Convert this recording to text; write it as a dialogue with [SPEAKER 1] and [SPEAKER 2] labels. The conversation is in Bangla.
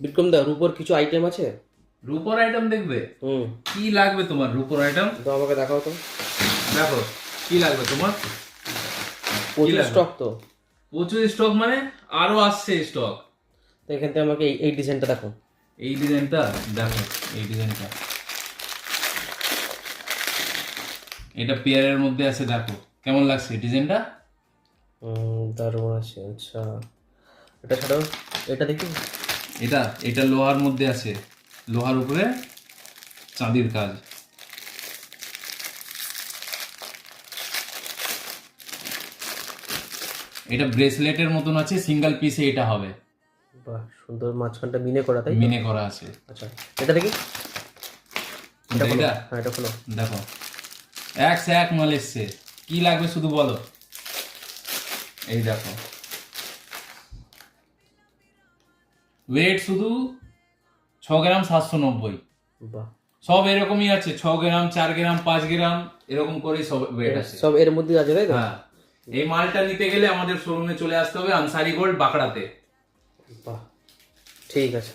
[SPEAKER 1] বিক্রম দা রূপোর কিছু আইটেম আছে?
[SPEAKER 2] রূপোর আইটেম দেখবে? কি লাগবে তোমার রূপোর আইটেম?
[SPEAKER 1] তো আমাকে দেখাও তো।
[SPEAKER 2] দেখো কি লাগবে তোমার।
[SPEAKER 1] প্রচুর
[SPEAKER 2] লাগবে?
[SPEAKER 1] স্টক তো।
[SPEAKER 2] প্রচুর স্টক মানে আরো আসছে স্টক।
[SPEAKER 1] তো এখান থেকে আমাকে এই ডিজাইনটা দেখো।
[SPEAKER 2] এই ডিজাইনটা দেখো, এই ডিজাইনটা, এটা পেয়ারের মধ্যে আছে, দেখো কেমন লাগছে ডিজাইনটা।
[SPEAKER 1] দারুণ আছে। আচ্ছা এটা ছাড়াও এটা দেখি।
[SPEAKER 2] এটা এটা লোহার মধ্যে আছে, লোহার উপরে চাঁদির কাজ। এটা ব্রেসলেটের মতন আছে, সিঙ্গেল পিসে এটা হবে।
[SPEAKER 1] বাহ সুন্দর, মাঝখানটা মিনে করা, তাই তো?
[SPEAKER 2] মিনে করা আছে।
[SPEAKER 1] আচ্ছা এটা দেখি। এটা খোলো।
[SPEAKER 2] এটা
[SPEAKER 1] হ্যাঁ এটা খোলো।
[SPEAKER 2] দেখো এক সে এক মাল এসছে। কি লাগবে শুধু বলো। এই দেখো ওয়েট শুধু 6 গ্রাম 790।
[SPEAKER 1] বাহ
[SPEAKER 2] সব এরকমই আছে, 6 গ্রাম 4 গ্রাম 5 গ্রাম এরকম করেই সব ওয়েট আছে।
[SPEAKER 1] সব এর মধ্যে আছে, তাই তো?
[SPEAKER 2] হ্যাঁ, এই মালটা নিতে গেলে আমাদের শোরুমে চলে আসতে হবে, আনসারি গোল্ড বাঁকড়াতে।
[SPEAKER 1] বাহ ঠিক আছে।